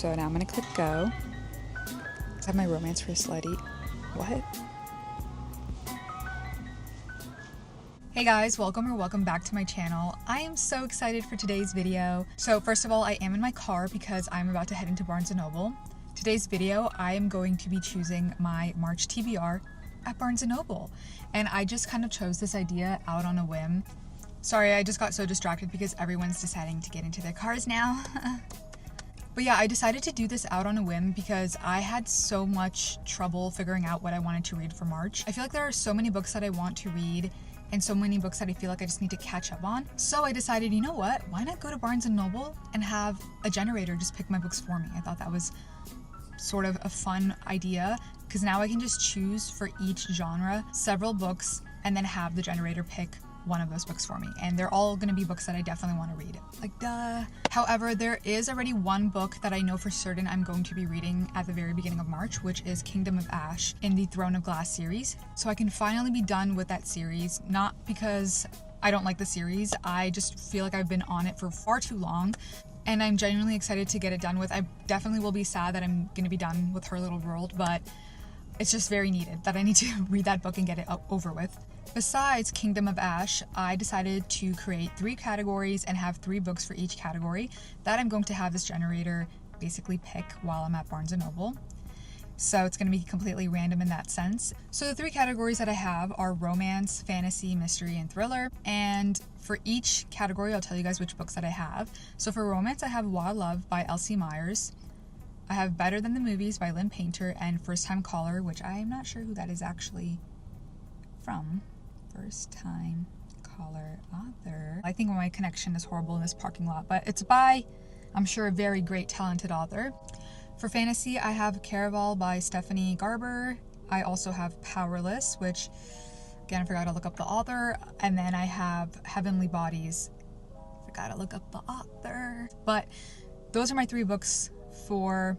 So now I'm gonna click go. I have my romance for a slutty. What? Hey guys, welcome back to my channel. I am so excited for today's video. So first of all, I am in my car because I'm about to head into Barnes & Noble. Today's video, I am going to be choosing my March TBR at Barnes & Noble. And I just kind of chose this idea out on a whim. Sorry, I just got so distracted because everyone's deciding to get into their cars now. But yeah, I decided to do this out on a whim because I had so much trouble figuring out what I wanted to read for March. I feel like there are so many books that I want to read and so many books that I feel like I just need to catch up on. So I decided, you know what, why not go to Barnes & Noble and have a generator just pick my books for me. I thought that was sort of a fun idea because now I can just choose for each genre several books and then have the generator pick one of those books for me, and they're all going to be books that I definitely want to read. Like, duh. However, there is already one book that I know for certain I'm going to be reading at the very beginning of March, which is Kingdom of Ash in the Throne of Glass series. So I can finally be done with that series, not because I don't like the series, I just feel like I've been on it for far too long, and I'm genuinely excited to get it done with. I definitely will be sad that I'm going to be done with Her Little World, but it's just very needed that I need to read that book and get it over with. Besides Kingdom of Ash, I decided to create 3 categories and have 3 books for each category that I'm going to have this generator basically pick while I'm at Barnes & Noble. So it's going to be completely random in that sense. So the 3 categories that I have are romance, fantasy, mystery, and thriller. And for each category, I'll tell you guys which books that I have. So for romance, I have Wild Love by Elsie Myers. I have Better Than the Movies by Lynn Painter, and First Time Caller, which I am not sure who that is actually from. First Time Caller author. I think my connection is horrible in this parking lot, but it's by, I'm sure, a very great, talented author. For fantasy, I have Caraval by Stephanie Garber. I also have Powerless, which, again, I forgot to look up the author. And then I have Heavenly Bodies. Forgot to look up the author. But those are my 3 books for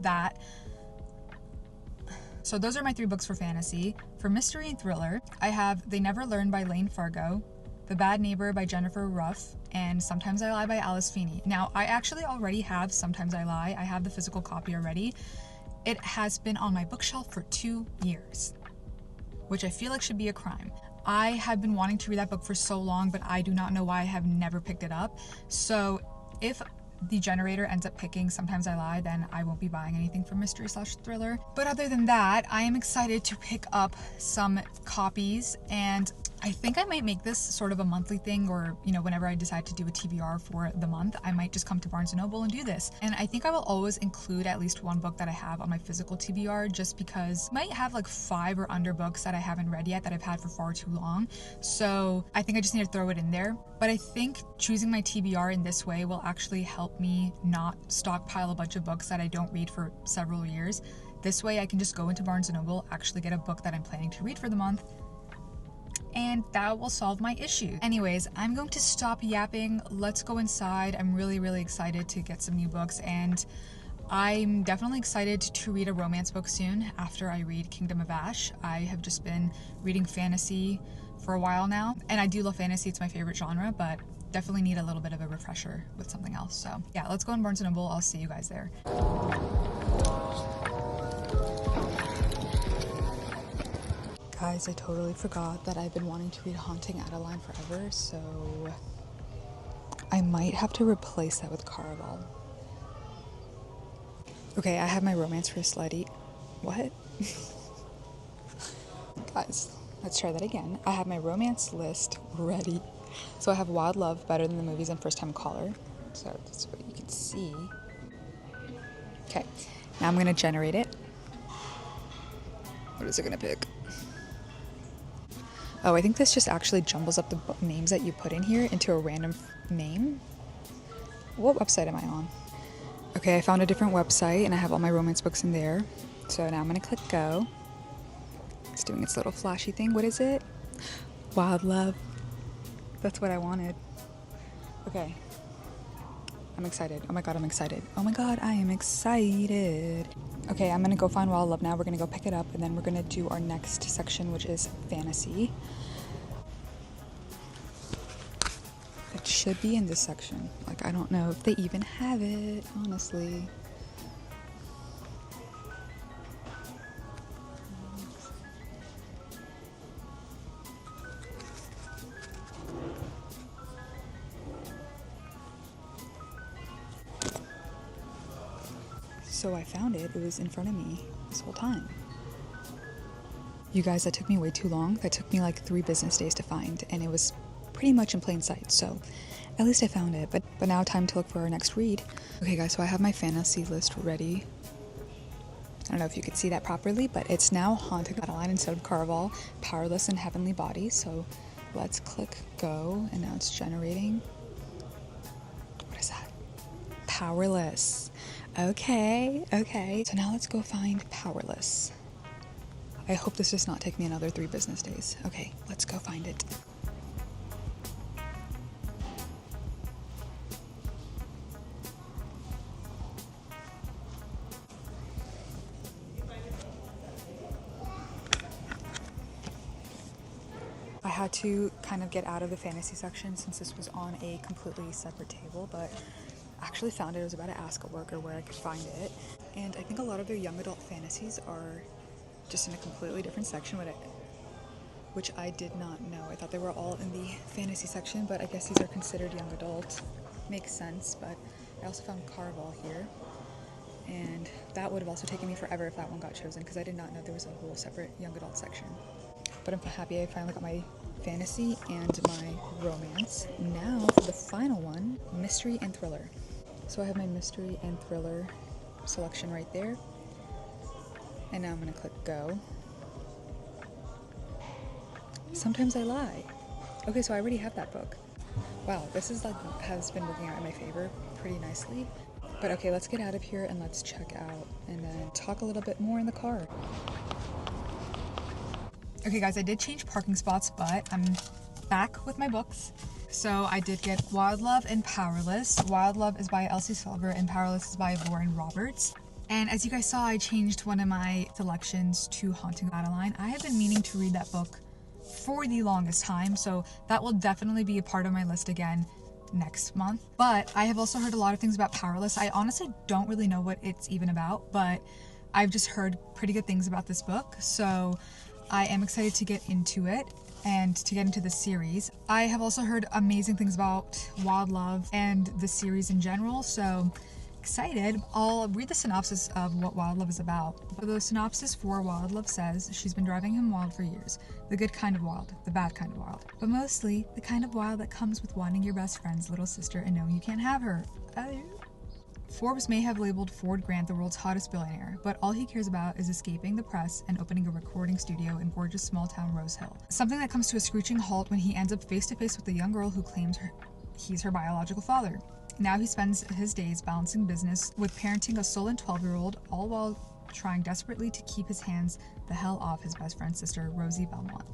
that. So those are my 3 books for fantasy. For mystery and thriller, I have They Never Learn by Lane Fargo, The Bad Neighbor by Jennifer Ruff, and Sometimes I Lie by Alice Feeney. Now, I actually already have Sometimes I Lie. I have the physical copy already. It has been on my bookshelf for 2 years, which I feel like should be a crime. I have been wanting to read that book for so long, but I do not know why I have never picked it up. So if the generator ends up picking Sometimes I Lie, then I won't be buying anything for mystery/thriller. But other than that, I am excited to pick up some copies, and I think I might make this sort of a monthly thing, or, you know, whenever I decide to do a TBR for the month, I might just come to Barnes & Noble and do this. And I think I will always include at least one book that I have on my physical TBR, just because I might have like 5 or under books that I haven't read yet that I've had for far too long. So I think I just need to throw it in there. But I think choosing my TBR in this way will actually help me not stockpile a bunch of books that I don't read for several years. This way I can just go into Barnes & Noble, actually get a book that I'm planning to read for the month, and that will solve my issue. Anyways, I'm going to stop yapping. Let's go inside. I'm really excited to get some new books, and I'm definitely excited to read a romance book soon after I read Kingdom of Ash. I have just been reading fantasy for a while now, and I do love fantasy. It's my favorite genre, but definitely need a little bit of a refresher with something else. So yeah, let's go in Barnes & Noble. I'll see you guys there. Guys, I totally forgot that I've been wanting to read Haunting Adeline forever, so I might have to replace that with Caraval. Okay, I have my romance for a slutty. What? Guys, let's try that again. I have my romance list ready. So I have Wild Love, Better Than the Movies, and First Time Caller. So that's what you can see. Okay, now I'm gonna generate it. What is it gonna pick? Oh, I think this just actually jumbles up the names that you put in here into a random name. What website am I on? Okay, I found a different website and I have all my romance books in there. So now I'm gonna click go. It's doing its little flashy thing. What is it? Wild Love. That's what I wanted. Okay. I'm excited. Oh my god, I'm excited. Oh my god, I am excited. Okay, I'm gonna go find Wild Love now. We're gonna go pick it up, and then we're gonna do our next section, which is fantasy. It should be in this section. Like, I don't know if they even have it, honestly. So I found it. It was in front of me this whole time. You guys, that took me way too long. That took me like 3 business days to find, and it was pretty much in plain sight. So at least I found it. But now time to look for our next read. Okay guys, so I have my fantasy list ready. I don't know if you could see that properly, but it's now Haunting Madeline instead of Caraval, Powerless and Heavenly Body. So let's click go, and now it's generating. What is that? Powerless. Okay. So now let's go find Powerless. I hope this does not take me another 3 business days. Okay, let's go find it. I had to kind of get out of the fantasy section since this was on a completely separate table, but I actually found it. I was about to ask a worker where I could find it, and I think a lot of their young adult fantasies are just in a completely different section, which I did not know. I thought they were all in the fantasy section, but I guess these are considered young adult. Makes sense, but I also found Caraval here, and that would have also taken me forever if that one got chosen, because I did not know there was a whole separate young adult section. But I'm happy I finally got my fantasy and my romance. Now for the final one, mystery and thriller. So I have my mystery and thriller selection right there. And now I'm gonna click go. Sometimes I lie. Okay, so I already have that book. Wow, this is like has been working out in my favor pretty nicely. But okay, let's get out of here and let's check out and then talk a little bit more in the car. Okay guys, I did change parking spots, but I'm back with my books. So I did get Wild Love and Powerless. Wild Love is by Elsie Silver and Powerless is by Lauren Roberts. And as you guys saw, I changed one of my selections to Haunting Madeline. I have been meaning to read that book for the longest time, so that will definitely be a part of my list again next month. But I have also heard a lot of things about Powerless. I honestly don't really know what it's even about, but I've just heard pretty good things about this book, so I am excited to get into it and to get into the series. I have also heard amazing things about Wild Love and the series in general, so excited. I'll read the synopsis of what Wild Love is about. The synopsis for Wild Love says, she's been driving him wild for years. The good kind of wild, the bad kind of wild. But mostly, the kind of wild that comes with wanting your best friend's little sister and knowing you can't have her. Forbes may have labeled Ford Grant the world's hottest billionaire, but all he cares about is escaping the press and opening a recording studio in gorgeous small town Rose Hill. Something that comes to a screeching halt when he ends up face to face with a young girl who claims he's her biological father. Now he spends his days balancing business with parenting a sullen 12-year-old, all while trying desperately to keep his hands the hell off his best friend's sister, Rosie Belmont.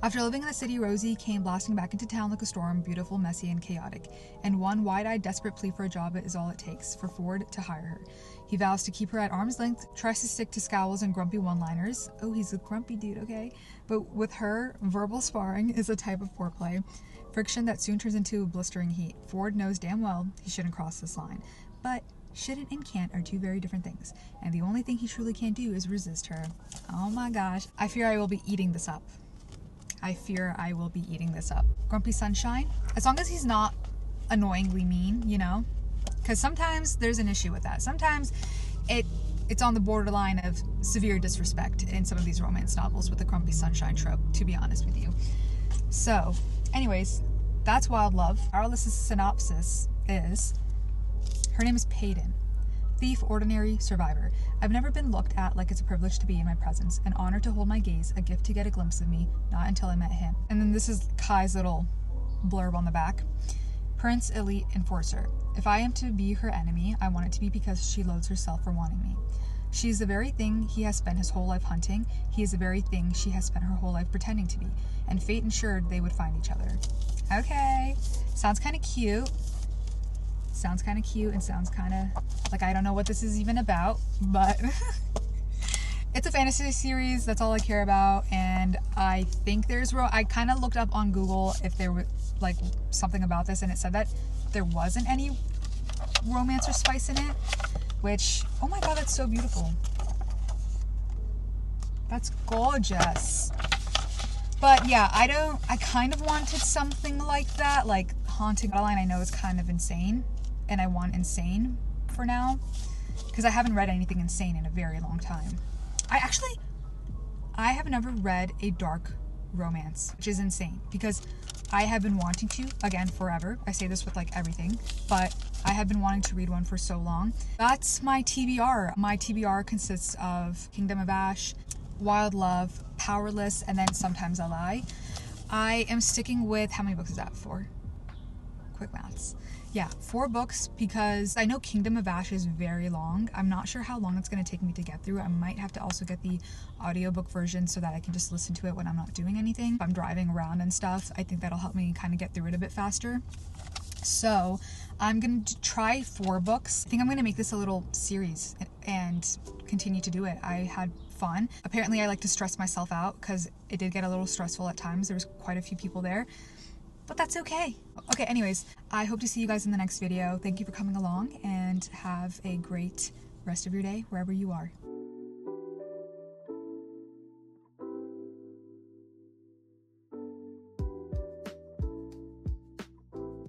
After living in the city, Rosie came blasting back into town like a storm, beautiful, messy, and chaotic. And one wide-eyed, desperate plea for a job is all it takes for Ford to hire her. He vows to keep her at arm's length, tries to stick to scowls and grumpy one-liners. Oh, he's a grumpy dude, okay? But with her, verbal sparring is a type of foreplay, friction that soon turns into blistering heat. Ford knows damn well he shouldn't cross this line. But shouldn't and can't are two very different things, and the only thing he truly can't do is resist her. Oh my gosh, I fear I will be eating this up. Grumpy Sunshine, as long as he's not annoyingly mean, you know, because sometimes there's an issue with that. Sometimes it's on the borderline of severe disrespect in some of these romance novels with the Grumpy Sunshine trope, to be honest with you. So anyways, that's Wild Love. Powerless's synopsis is, her name is Peyton. Thief, ordinary, survivor. I've never been looked at like it's a privilege to be in my presence, an honor to hold my gaze, a gift to get a glimpse of me, not until I met him. And then this is Kai's little blurb on the back. Prince, elite, enforcer. If I am to be her enemy, I want it to be because she loathes herself for wanting me. She is the very thing he has spent his whole life hunting. He is the very thing she has spent her whole life pretending to be. And fate ensured they would find each other. Okay, sounds kind of cute. And sounds kind of like I don't know what this is even about, but it's a fantasy series. That's all I care about. And I think I kind of looked up on Google if there like something about this, and it said that there wasn't any romance or spice in it, which, oh my god, that's so beautiful. That's gorgeous. But yeah, I kind of wanted something like that, like Haunting Adeline. I know is kind of insane, and I want insane for now, because I haven't read anything insane in a very long time. I have never read a dark romance, which is insane, because I have been wanting to, again, forever. I say this with like everything, but I have been wanting to read one for so long. That's my TBR. My TBR consists of Kingdom of Ash, Wild Love, Powerless, and then Sometimes I Lie. I am sticking with, how many books is that? 4? Quick maths. Yeah, 4 books, because I know Kingdom of Ash is very long. I'm not sure how long it's going to take me to get through. I might have to also get the audiobook version so that I can just listen to it when I'm not doing anything. If I'm driving around and stuff, I think that'll help me kind of get through it a bit faster. So I'm going to try 4 books. I think I'm going to make this a little series and continue to do it. I had fun. Apparently I like to stress myself out, because it did get a little stressful at times. There was quite a few people there. But that's okay. Okay, anyways, I hope to see you guys in the next video. Thank you for coming along, and have a great rest of your day wherever you are.